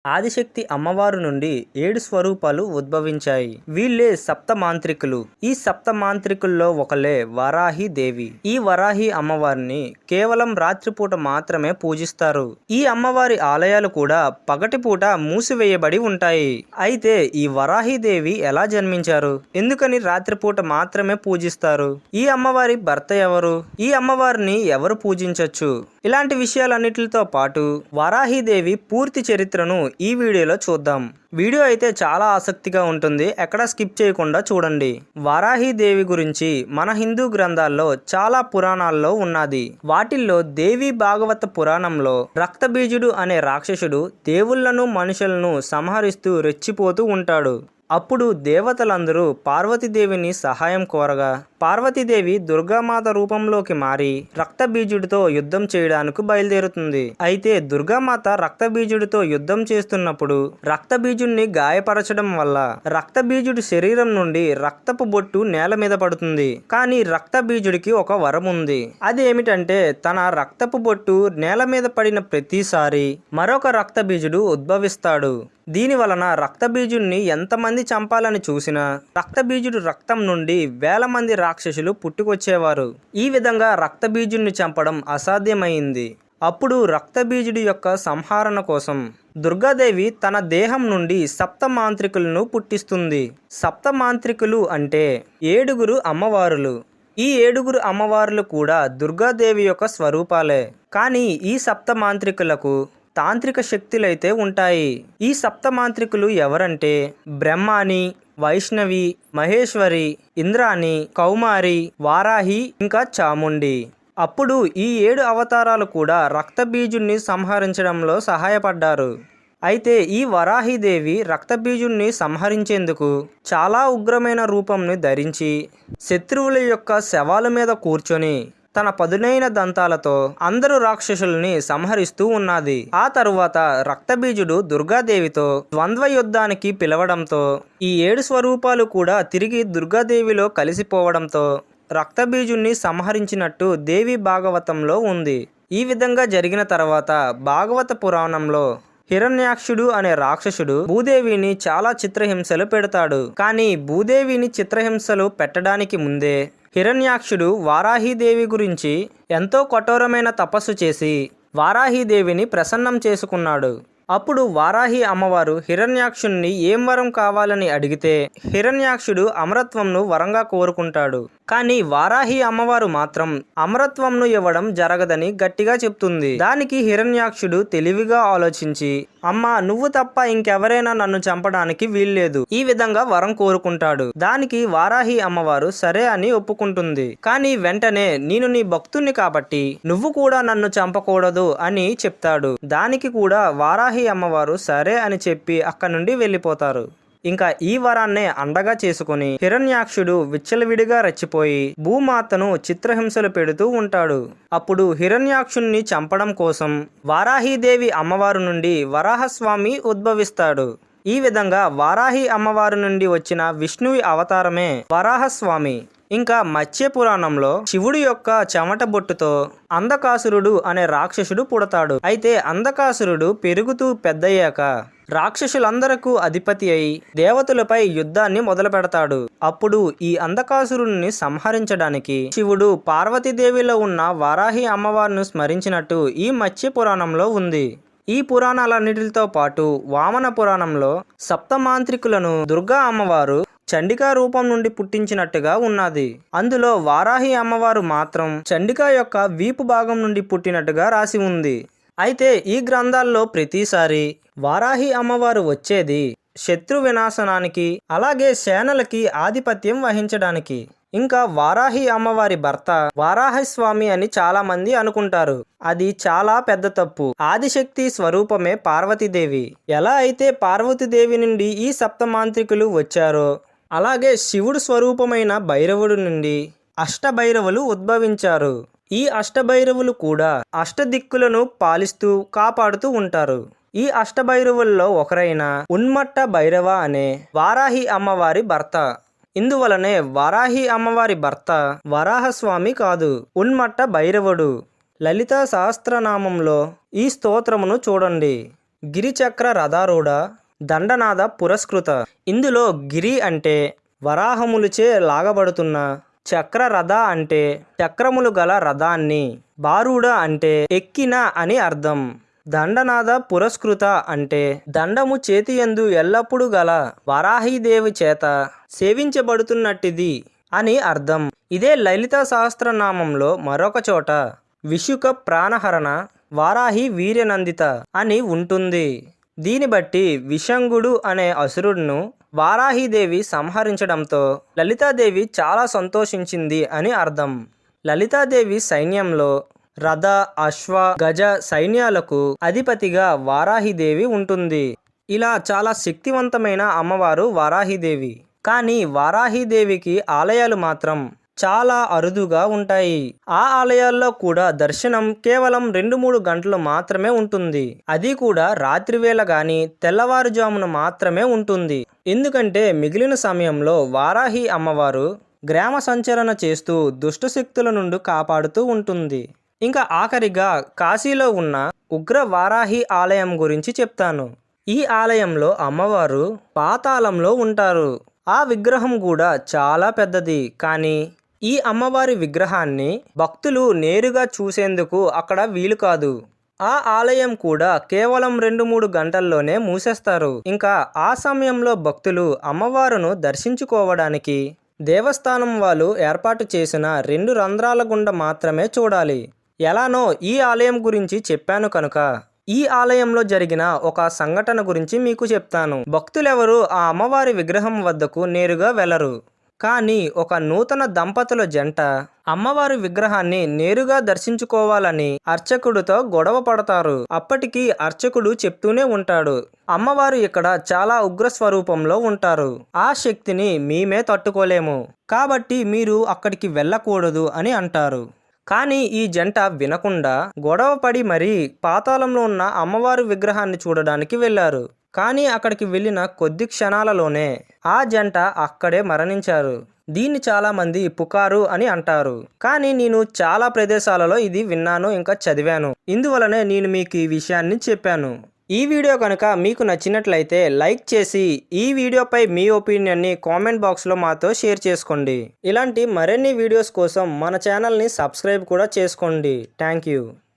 ఆదిశక్తి అమ్మవారు నుండి 7 స్వరూపాలు ఉద్భవించాయి. వీళ్ళే సప్త మాంత్రికులు. ఈ సప్త మాంత్రికుల్లో ఒకలే వరాహి దేవి. ఈ వరాహి అమ్మవారిని కేవలం రాత్రిపూట మాత్రమే పూజిస్తారు. ఈ అమ్మవారి ఆలయాలు కూడా పగటిపూట మూసివేయబడి ఉంటాయి. అయితే ఈ వరాహి దేవి ఎలా జన్మించారు, ఎందుకని రాత్రిపూట మాత్రమే పూజిస్తారు, ఈ అమ్మవారి భర్త ఎవరు, ఈ అమ్మవారిని ఎవరు పూజించొచ్చు, ఇలాంటి విషయాలన్నిటితో పాటు వరాహిదేవి పూర్తి చరిత్రను ఈ వీడియోలో చూద్దాం. వీడియో అయితే చాలా ఆసక్తిగా ఉంటుంది, ఎక్కడ స్కిప్ చేయకుండా చూడండి. వరాహిదేవి గురించి మన హిందూ గ్రంథాల్లో చాలా పురాణాల్లో ఉన్నది. వాటిల్లో దేవి భాగవత పురాణంలో రక్తబీజుడు అనే రాక్షసుడు దేవుళ్లను మనుషులను సంహరిస్తూ రెచ్చిపోతూ ఉంటాడు. అప్పుడు దేవతలందరూ పార్వతీదేవిని సహాయం కోరగా పార్వతీదేవి దుర్గామాత రూపంలోకి మారి రక్తబీజుడితో యుద్ధం చేయడానికి బయలుదేరుతుంది. అయితే దుర్గామాత రక్తబీజుడితో యుద్ధం చేస్తున్నప్పుడు రక్తబీజుడిని గాయపరచడం వల్ల రక్తబీజుడి శరీరం నుండి రక్తపు బొట్టు నేల మీద పడుతుంది. కానీ రక్తబీజుడికి ఒక వరం ఉంది. అదేమిటంటే తన రక్తపు బొట్టు నేల మీద పడిన ప్రతిసారి మరొక రక్తబీజుడు ఉద్భవిస్తాడు. దీని వలన రక్తబీజుడిని ఎంతమంది చంపాలని చూసినా రక్తబీజుడు రక్తం నుండి వేల మంది రాక్షసులు పుట్టుకొచ్చేవారు. ఈ విధంగా రక్తబీజుడిని చంపడం అసాధ్యమైంది. అప్పుడు రక్తబీజుడి యొక్క సంహరణ కోసం దుర్గాదేవి తన దేహం నుండి సప్త మాంత్రికులను పుట్టిస్తుంది. సప్త మాంత్రికులు అంటే 7 అమ్మవారులు. ఈ 7 అమ్మవారులు కూడా దుర్గాదేవి యొక్క స్వరూపాలే. కానీ ఈ సప్త మాంత్రికులకు తాంత్రిక శక్తులైతే ఉంటాయి. ఈ సప్త మాంత్రికులు ఎవరంటే బ్రహ్మాని, వైష్ణవి, మహేశ్వరి, ఇంద్రాణి, కౌమారి, వారాహి, ఇంకా చాముండి. అప్పుడు ఈ 7 అవతారాలు కూడా రక్తబీజుణ్ణి సంహరించడంలో సహాయపడ్డారు. అయితే ఈ వరాహిదేవి రక్తబీజుణ్ణి సంహరించేందుకు చాలా ఉగ్రమైన రూపంని ధరించి శత్రువుల యొక్క శవాల మీద కూర్చొని తన పదునైన దంతాలతో అందరు రాక్షసుల్ని సంహరిస్తూ ఉన్నది. ఆ తరువాత రక్తబీజుడు దుర్గాదేవితో ద్వంద్వ యుద్ధానికి పిలవడంతో ఈ 7 స్వరూపాలు కూడా తిరిగి దుర్గాదేవిలో కలిసిపోవడంతో రక్తబీజుణ్ణి సంహరించినట్టు దేవి భాగవతంలో ఉంది. ఈ విధంగా జరిగిన తర్వాత భాగవత పురాణంలో హిరణ్యాక్షుడు అనే రాక్షసుడు భూదేవిని చాలా చిత్రహింసలు పెడతాడు. కానీ భూదేవిని చిత్రహింసలు పెట్టడానికి ముందే హిరణ్యాక్షుడు వారాహిదేవి గురించి ఎంతో కఠోరమైన తపస్సు చేసి వారాహిదేవిని ప్రసన్నం చేసుకున్నాడు. అప్పుడు వారాహి అమ్మవారు హిరణ్యాక్షుణ్ణి ఏం వరం కావాలని అడిగితే హిరణ్యాక్షుడు అమరత్వంను వరంగా కోరుకుంటాడు. కానీ వారాహి అమ్మవారు మాత్రం అమరత్వంను ఇవ్వడం జరగదని గట్టిగా చెప్తుంది. దానికి హిరణ్యాక్షుడు తెలివిగా ఆలోచించి అమ్మా, నువ్వు తప్ప ఇంకెవరైనా నన్ను చంపడానికి వీల్లేదు, ఈ విధంగా వరం కోరుకుంటాడు. దానికి వారాహి అమ్మవారు సరే అని ఒప్పుకుంటుంది. కానీ వెంటనే నేను నీ భక్తుణ్ణి కాబట్టి నువ్వు కూడా నన్ను చంపకూడదు అని చెప్తాడు. దానికి కూడా వారాహి అమ్మవారు సరే అని చెప్పి అక్కడి నుండి వెళ్ళిపోతారు. ఇంకా ఈ వరాన్నే అండగా చేసుకుని హిరణ్యాక్షుడు విచ్చలవిడిగా రెచ్చిపోయి భూమాతను చిత్రహింసలు పెడుతూ ఉంటాడు. అప్పుడు హిరణ్యాక్షుణ్ణి చంపడం కోసం వారాహిదేవి అమ్మవారు నుండి వరాహస్వామి ఉద్భవిస్తాడు. ఈ విధంగా వారాహి అమ్మవారు నుండి వచ్చిన విష్ణువి అవతారమే వరాహస్వామి. ఇంకా మత్స్య పురాణంలో శివుడి యొక్క చెమట బొట్టుతో అంధకాసురుడు అనే రాక్షసుడు పుడతాడు. అయితే అంధకాసురుడు పెరుగుతూ పెద్దయ్యాక రాక్షసులందరకు అధిపతి అయి దేవతలపై యుద్ధాన్ని మొదలు పెడతాడు. అప్పుడు ఈ అంధకాసురుణ్ణి సంహరించడానికి శివుడు పార్వతీదేవిలో ఉన్న వారాహి అమ్మవారిని స్మరించినట్టు ఈ మత్స్య పురాణంలో ఉంది. ఈ పురాణాలన్నిటితో పాటు వామన పురాణంలో సప్తమాంత్రికులను దుర్గా అమ్మవారు చండికా రూపం నుండి పుట్టించినట్టుగా ఉన్నది. అందులో వారాహి అమ్మవారు మాత్రం చండికా యొక్క వీపు భాగం నుండి పుట్టినట్టుగా రాసి ఉంది. అయితే ఈ గ్రంథాల్లో ప్రతిసారి వారాహి అమ్మవారు వచ్చేది శత్రు వినాశనానికి, అలాగే సేనలకి ఆధిపత్యం వహించడానికి. ఇంకా వారాహి అమ్మవారి భర్త వారాహస్వామి అని చాలా మంది అనుకుంటారు. అది చాలా పెద్ద తప్పు. ఆదిశక్తి స్వరూపమే పార్వతీదేవి. ఎలా అయితే పార్వతీదేవి నుండి ఈ సప్తమాంత్రికులు వచ్చారో అలాగే శివుడు స్వరూపమైన భైరవుడు నుండి అష్టభైరవులు ఉద్భవించారు. ఈ అష్టభైరవులు కూడా అష్టదిక్కులను పాలిస్తూ కాపాడుతూ ఉంటారు. ఈ అష్టభైరవుల్లో ఒకరైన ఉన్మట్ట భైరవ అనే వారాహి అమ్మవారి భర్త. ఇందువలనే వారాహి అమ్మవారి భర్త వరాహస్వామి కాదు, ఉన్మట్ట భైరవుడు. లలితా సహస్రనామంలో ఈ స్తోత్రమును చూడండి. గిరిచక్ర రథారూఢ దండనాథ పురస్కృత. ఇందులో గిరి అంటే వరాహములచే లాగబడుతున్న, చక్ర రథ అంటే చక్రములు గల రథాన్ని, బారూఢ అంటే ఎక్కిన అని అర్థం. దండనాథ పురస్కృత అంటే దండము చేతియందు ఎల్లప్పుడూ గల వరాహీదేవి చేత సేవించబడుతున్నట్టిది అని అర్థం. ఇదే లలితా సహస్రనామంలో మరొక చోట విశుక ప్రాణహరణ వారాహి వీర్యనందిత అని ఉంటుంది. దీన్ని బట్టి విశంగుడు అనే అసురుడును వారాహీదేవి సంహరించడంతో లలితాదేవి చాలా సంతోషించింది అని అర్థం. లలితాదేవి సైన్యంలో రథ, అశ్వ, గజ సైన్యాలకు అధిపతిగా వారాహీదేవి ఉంటుంది. ఇలా చాలా శక్తివంతమైన అమ్మవారు వారాహీదేవి. కానీ వారాహీదేవికి ఆలయాలు మాత్రం చాలా అరుదుగా ఉంటాయి. ఆ ఆలయాల్లో కూడా దర్శనం కేవలం 2-3 గంటలు మాత్రమే ఉంటుంది. అది కూడా రాత్రివేళ గాని తెల్లవారుజామున మాత్రమే ఉంటుంది. ఎందుకంటే మిగిలిన సమయంలో వారాహి అమ్మవారు గ్రామ సంచరణ చేస్తూ దుష్టశక్తుల నుండి కాపాడుతూ ఉంటుంది. ఇంకా ఆఖరిగా కాశీలో ఉన్న ఉగ్ర వారాహి ఆలయం గురించి చెప్తాను. ఈ ఆలయంలో అమ్మవారు పాతాళంలో ఉంటారు. ఆ విగ్రహం కూడా చాలా పెద్దది. కానీ ఈ అమ్మవారి విగ్రహాన్ని భక్తులు నేరుగా చూసేందుకు అక్కడ వీలు కాదు. ఆ ఆలయం కూడా కేవలం 2-3 గంటల్లోనే మూసేస్తారు. ఇంకా ఆ సమయంలో భక్తులు అమ్మవారును దర్శించుకోవడానికి దేవస్థానం వాళ్ళు ఏర్పాటు చేసిన 2 రంధ్రాల గుండా మాత్రమే చూడాలి. ఎలానో ఈ ఆలయం గురించి చెప్పాను కనుక ఈ ఆలయంలో జరిగిన ఒక సంఘటన గురించి మీకు చెప్తాను. భక్తులెవరూ ఆ అమ్మవారి విగ్రహం వద్దకు నేరుగా వెళ్లరు. కానీ ఒక నూతన దంపతుల జంట అమ్మవారి విగ్రహాన్ని నేరుగా దర్శించుకోవాలని అర్చకుడితో గొడవ పడతారు. అప్పటికి అర్చకుడు చెప్తూనే ఉంటాడు, అమ్మవారు ఇక్కడ చాలా ఉగ్ర స్వరూపంలో ఉంటారు. ఆ శక్తిని మేమే తట్టుకోలేము. కాబట్టి మీరు అక్కడికి వెళ్ళకూడదు అని అంటారు. కానీ ఈ జంట వినకుండా గొడవ పడి మరీ పాతాళంలో ఉన్న అమ్మవారి విగ్రహాన్ని చూడడానికి వెళ్ళారు. కానీ అక్కడికి వెళ్ళిన కొద్ది క్షణాలలోనే ఆ జంట అక్కడే మరణించారు. దీన్ని చాలా మంది పుకారు అని అంటారు. కానీ నేను చాలా ప్రదేశాలలో ఇది విన్నాను, ఇంకా చదివాను. ఇందువలనే నేను మీకు ఈ విషయాన్ని చెప్పాను. ఈ వీడియో కనుక మీకు నచ్చినట్లయితే లైక్ చేసి ఈ వీడియోపై మీ ఒపీనియన్ని కామెంట్ బాక్స్లో మాతో షేర్ చేసుకోండి. ఇలాంటి మరిన్ని వీడియోస్ కోసం మన ఛానల్ని సబ్స్క్రైబ్ కూడా చేసుకోండి. Thank you.